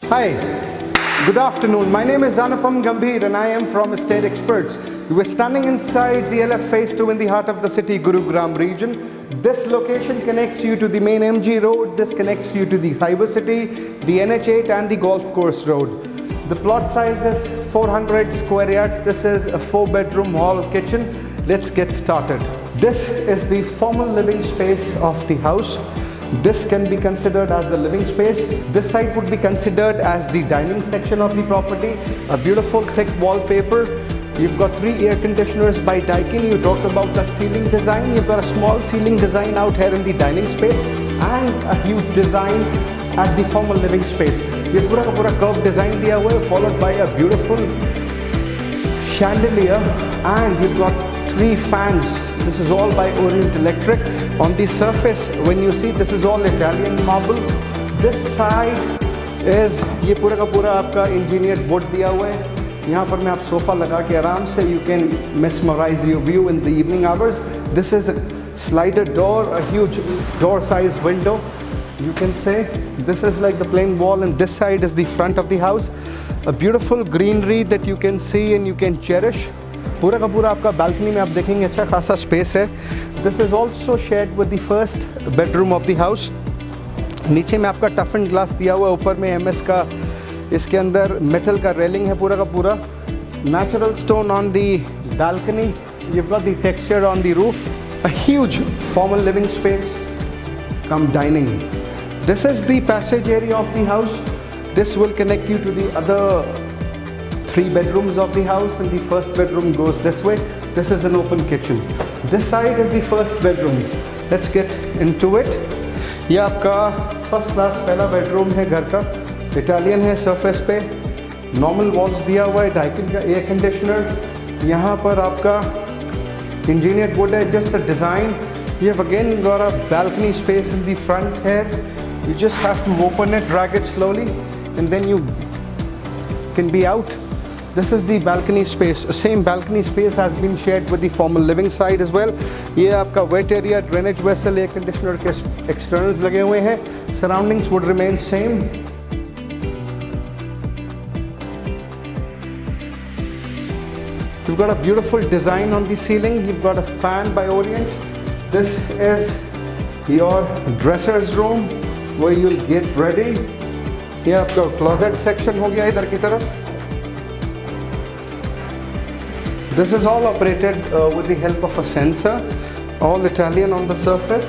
Hi, good afternoon. My name is Anupam Gambhir and I am from Estate Experts. We're standing inside DLF Phase 2 in the heart of the city, Gurugram region. This location connects you to the main MG road. This connects you to the Cyber City, the NH8 and the Golf Course Road. The plot size is 400 square yards. This is a 4-bedroom hall kitchen. Let's get started. This is the formal living space of the house. This can be considered as the living space. This side would be considered as the dining section of the property. A beautiful thick wallpaper. You've got 3 air conditioners by Daikin. You talk about the ceiling design. You've got a small ceiling design out here in the dining space and a huge design at the formal living space. ये पूरा का पूरा curved design दिया हुआ है, followed by a beautiful chandelier, and you've got 3 fans. This is all by Orient Electric. On the surface, when you see, this is all Italian marble. This side is ये पूरा का पूरा आपका engineered wood दिया हुआ है. यहाँ पर मैं आप सोफ़ा लगा के आराम से you can mesmerize your view in the evening hours. This is a slider door, a huge door-sized window. You can say this is like the plain wall, and this side is the front of the house. A beautiful greenery that you can see and you can cherish. पूरा का पूरा आपका balcony में आप देखेंगे अच्छा खासा space है. This is also shared with the first bedroom of the house. नीचे में आपका टफ एंड ग्लास दिया हुआ है, ऊपर में MS का, इसके अंदर मेटल का रेलिंग है पूरा का पूरा. Natural stone on the balcony. You got the texture on the roof. A huge formal living space come dining. This is the passage area of the house. This will connect you to the other 3 bedrooms of the house, and the first bedroom goes this way. This is an open kitchen. This side is the first bedroom. Let's get into it. ये आपका first class पहला bedroom है घर का. Italian है surface पे. Normal walls दिया हुआ है. डाइकिन का एयर कंडीशनर. यहाँ पर आपका इंजीनियर्ड वुड है. Just a design. You have again got a balcony space in the front here. You just have to open it, drag it slowly, and then you can be out. This is the balcony space. The same balcony space has been shared with the formal living side as well. ये आपका wet area, drainage vessel, air conditioner के externals लगे हुए हैं. Surroundings would remain same. You've got a beautiful design on the ceiling. You've got a fan by Orient. This is your dresser's room where you'll get ready. ये आपका closet section हो गया इधर की तरफ. This is all operated with the help of a sensor. All Italian on the surface.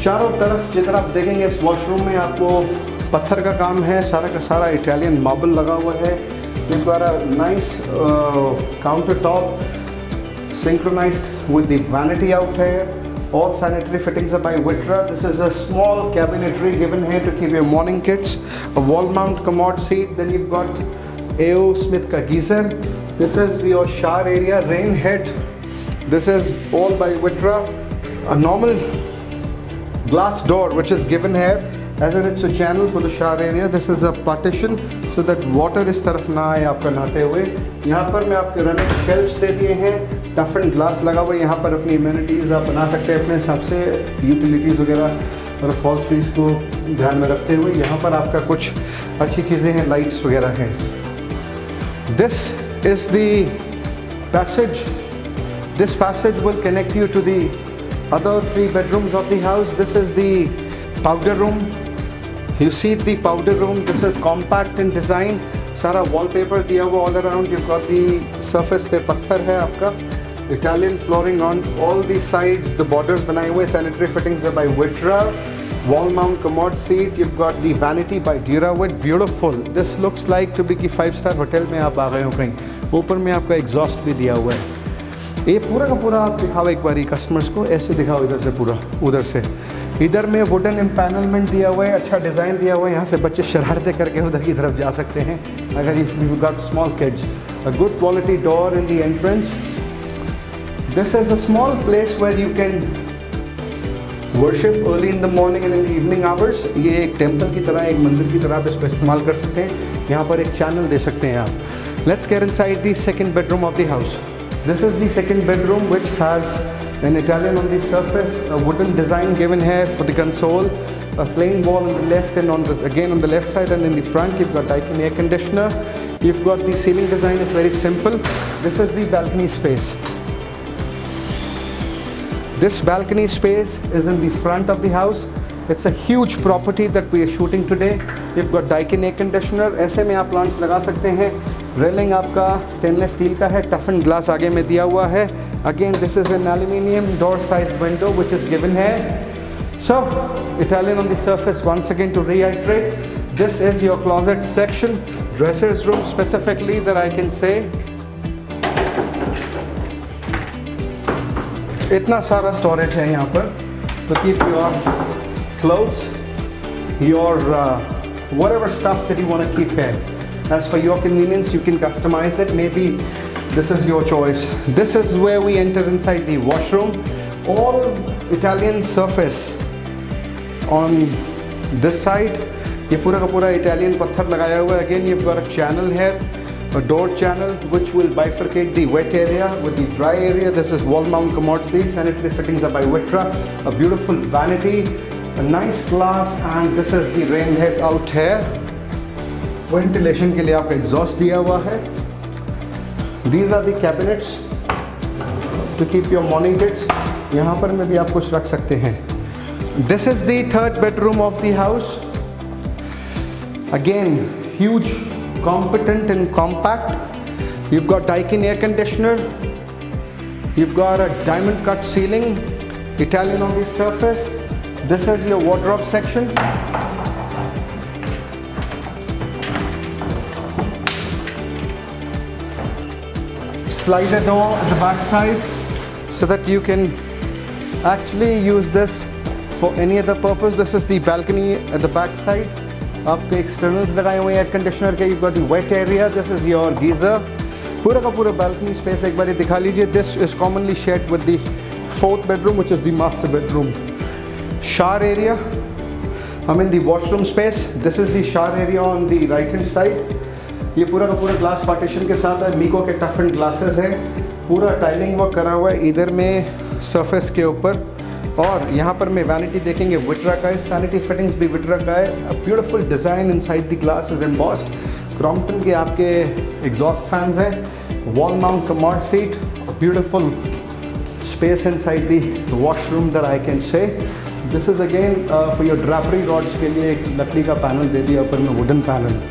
चारों तरफ जिधर आप देखेंगे इस वॉशरूम में आपको पत्थर का काम है. सारा का सारा इटालियन मार्बल लगा हुआ है. You've got a nice countertop synchronized with the vanity out here. All sanitary fittings are by Witra. This is a small cabinetry given here to keep your morning kits. A wall mount commode seat. Then you've got A.O. Smith ka geyser. This is your shower area, rain head. This is all by Witra. A normal glass door which is given here, as in it's a channel for the shower area. This is a partition so that water इस तरफ ना आए आपका नहाते हुए. यहाँ पर मैं आपके रनिंग शेल्फ्स दे दिए हैं. टफ एंड ग्लास लगा हुआ है. यहाँ पर अपनी इम्यूनिटीज़ आप बना सकते हैं अपने हिसाब से, यूटिलिटीज़ वगैरह और फॉल्स फीस को ध्यान में रखते हुए. यहाँ पर आपका कुछ अच्छी चीज़ें हैं, लाइट्स वगैरह हैं. This is the passage. This passage will connect you to the other 3 bedrooms of the house. This is the powder room. You see the powder room. This is compact in design. सारा wallpaper दिया हुआ all around. You've got the surface पे पत्थर है आपका. Italian flooring on all the sides. The borders बनाए हुए. Sanitary fittings are by Witra. Wall mount commode seat. You've got the vanity by Durawood. Beautiful. This looks like to be कि 5-star hotel में आप आ गए हो कहीं. ऊपर में आपका एग्जॉस्ट भी दिया हुआ है. ये पूरा का पूरा आप दिखाओ एक बारी कस्टमर्स को. ऐसे दिखाओ इधर से पूरा, उधर से इधर में वुडन एम्पैनलमेंट दिया हुआ है. अच्छा डिज़ाइन दिया हुआ है. यहाँ से बच्चे शरारतें करके उधर की तरफ जा सकते हैं अगर you got small kids. A good quality door in the entrance. This is a small place where you can worship early in the morning and in the evening hours. ये एक टेम्पल की तरह, एक मंदिर की तरह आप इसको इस्तेमाल कर सकते हैं. यहाँ पर एक चैनल दे सकते हैं आप. Let's get inside the second bedroom of the house. This is the second bedroom which has an Italian on the surface, a wooden design given here for the console. a plain wall on the left, and on the left side and in the front you've got Daikin air conditioner. You've got the ceiling design is very simple. This is the balcony space. This balcony space is in the front of the house. It's a huge property that we are shooting today. You've got Daikin air conditioner. ऐसे में आप plants लगा सकते हैं. Railing आपका stainless steel का है. टफन glass आगे में दिया हुआ है. Again, this is an aluminium door size window which is given here. So, Italian on the surface. Once again, to reiterate, this is your closet section, dressers room specifically that I can say. इतना सारा storage है यहाँ पर to keep your clothes, your whatever stuff that you want to keep here. As for your convenience, you can customize it. Maybe this is your choice. This is where we enter inside the washroom. All Italian surface on this side. ये पूरा का पूरा Italian पत्थर लगाया हुआ है. Again, you've got a channel here, a door channel which will bifurcate the wet area with the dry area. This is wall mount commode seats. Sanitary fittings are by Vitra. A beautiful vanity, a nice glass, and this is the rain head out here. Ventilation के लिए आपका exhaust दिया हुआ है. These are the cabinets to keep your morning goods. यहाँ पर में भी आप कुछ रख सकते हैं. This is the third bedroom of the house. Again, huge, competent and compact. You've got Daikin air conditioner. You've got a diamond cut ceiling, Italian on the surface. This is your wardrobe section. Slider door at the back side so that you can actually use this for any other purpose. This is the balcony at the back side. आपके externals लगाए हुए air conditioner के. You've got the wet area. This is your geyser. पूरा का पूरा balcony space एक बार दिखा लीजिए. This is commonly shared with the fourth bedroom, which is the master bedroom. Shower area. I'm in the washroom space. This is the shower area on the right hand side. ये पूरा का पूरा glass partition के साथ है. मीको के tough and glasses हैं. पूरा टाइलिंग वर्क करा हुआ है इधर में सरफेस के ऊपर. और यहाँ पर मैं वैनिटी देखेंगे विट्रा का है. सैनिटरी फिटिंग्स भी विट्रा का है. A beautiful design inside the glass is embossed. Crompton के आपके एग्जॉस्ट फैंस हैं. Wall mount commode seat. Beautiful space inside the washroom that I can say. This is again for your drapery rods के लिए एक लकड़ी का panel दे दिया ऊपर में, wooden panel.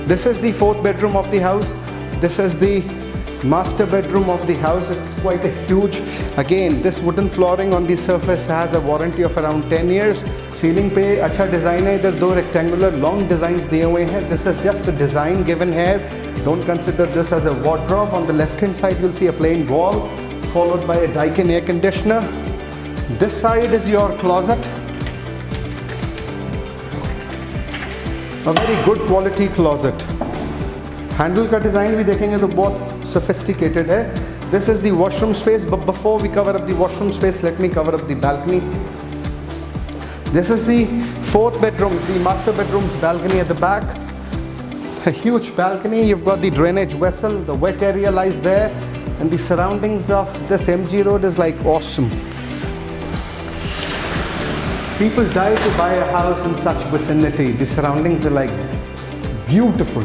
This is the fourth bedroom of the house. This is the master bedroom of the house. It's quite a huge. Again, this wooden flooring on the surface has a warranty of around 10 years. Ceiling पे अच्छा design है. इधर दो rectangular long designs दिए हुए हैं. This is just a design given here. Don't consider this as a wardrobe. On the left hand side you'll see a plain wall followed by a Daikin air conditioner. This side is your closet. A very good quality closet. Handle का design भी देखेंगे तो बहुत sophisticated है. This is the washroom space, but before we cover up the washroom space, let me cover up the balcony. This is the fourth bedroom, the master bedroom's balcony at the back. A huge balcony. You've got the drainage vessel. The wet area lies there, and the surroundings of this MG road is like awesome. People die to buy a house in such vicinity. The surroundings are like beautiful.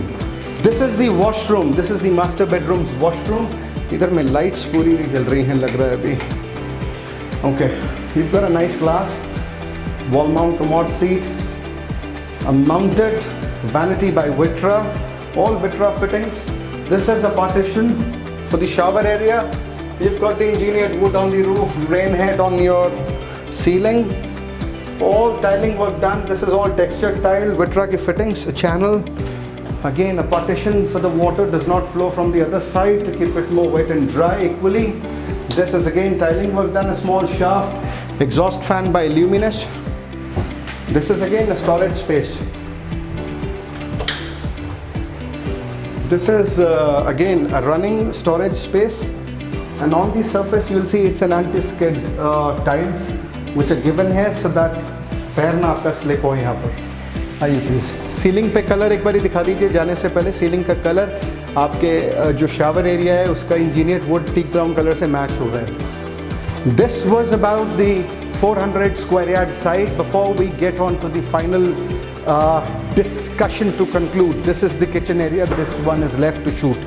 This is the washroom. This is the master bedroom's washroom. इधर में lights पूरी नहीं जल रही हैं लग रहा है अभी. Okay, you've got a nice glass, wall mount commode seat, a mounted vanity by Vitra, all Vitra fittings. This is a partition for the shower area. You've got the engineered wood on the roof, rain head on your ceiling. All tiling work done. This is all textured tile, Vitra ki fittings, a channel. Again, a partition for the water does not flow from the other side to keep it more wet and dry equally. This is again tiling work done, a small shaft, exhaust fan by Luminous. This is again a storage space. This is again a running storage space, and on the surface you will see it's an anti-skid tiles which are given here so that पैर ना आपका slip हो यहाँ पर. आइए please. Ceiling पे colour एक बारी दिखा दीजिए जाने से पहले. सीलिंग का कलर आपके जो शावर एरिया है उसका engineered wood teak brown colour से मैच हो रहा है. This was about the 400 square yard site. Before we get on to the final discussion to conclude, this is the kitchen area. This one is left to shoot.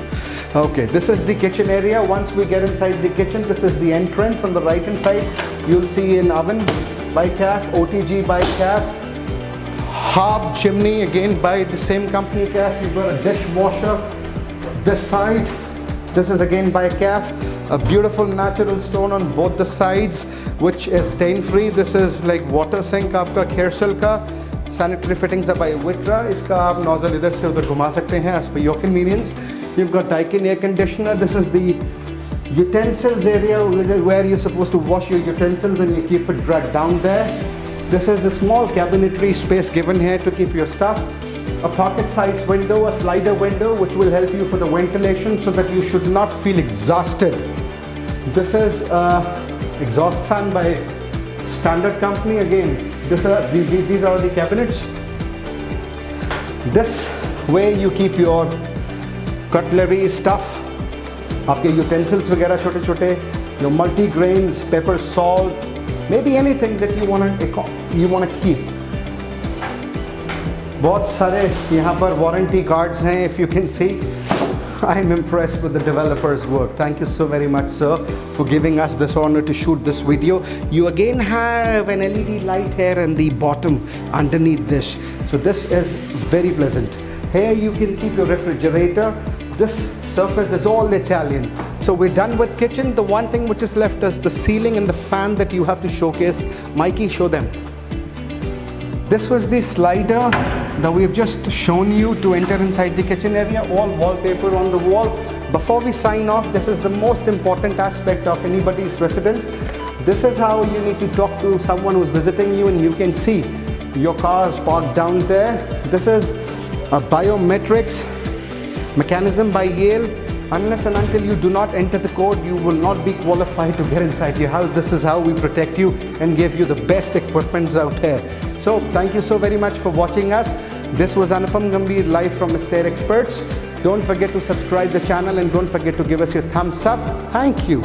Okay, this is the kitchen area. Once we get inside the kitchen, this is the entrance. On the right hand side, you'll see an oven by CAF, OTG by CAF, hob chimney again by the same company CAF. You've got a dishwasher this side. This is again by CAF. A beautiful natural stone on both the sides, which is stain free. This is like water sink आपका Kersil का. Sanitary fittings are by Witra. इसका आप nozzle इधर से उधर घुमा सकते हैं as per your convenience. You've got Daikin air conditioner. This is the utensils area where you're supposed to wash your utensils and you keep it dragged down there. This is a small cabinetry space given here to keep your stuff. A pocket sized window, a slider window, which will help you for the ventilation so that you should not feel exhausted. This is exhaust fan by Standard Company. Again, these are the cabinets. This way you keep your cutlery stuff, आपके utensils वगैरह छोटे छोटे, your multi-grains, pepper, salt, maybe anything that you wanna keep. बहुत सारे यहाँ पर warranty cards हैं, if you can see. I'm impressed with the developer's work. Thank you so very much, sir, for giving us this honor to shoot this video. You again have an LED light here in the bottom underneath this. So this is very pleasant. Here you can keep your refrigerator. This surface is all Italian. So we're done with kitchen. The one thing which is left is the ceiling and the fan that you have to showcase. Mikey, show them. This was the slider that we've just shown you to enter inside the kitchen area. All wallpaper on the wall. Before we sign off, this is the most important aspect of anybody's residence. This is how you need to talk to someone who's visiting you, and you can see your cars parked down there. This is a biometrics mechanism by Yale. Unless and until you do not enter the code, you will not be qualified to get inside your house. This is how we protect you and give you the best equipment out here. So thank you so very much for watching us. This was Anupam Gambhir live from Estate Experts. Don't forget to subscribe the channel and don't forget to give us your thumbs up. Thank you.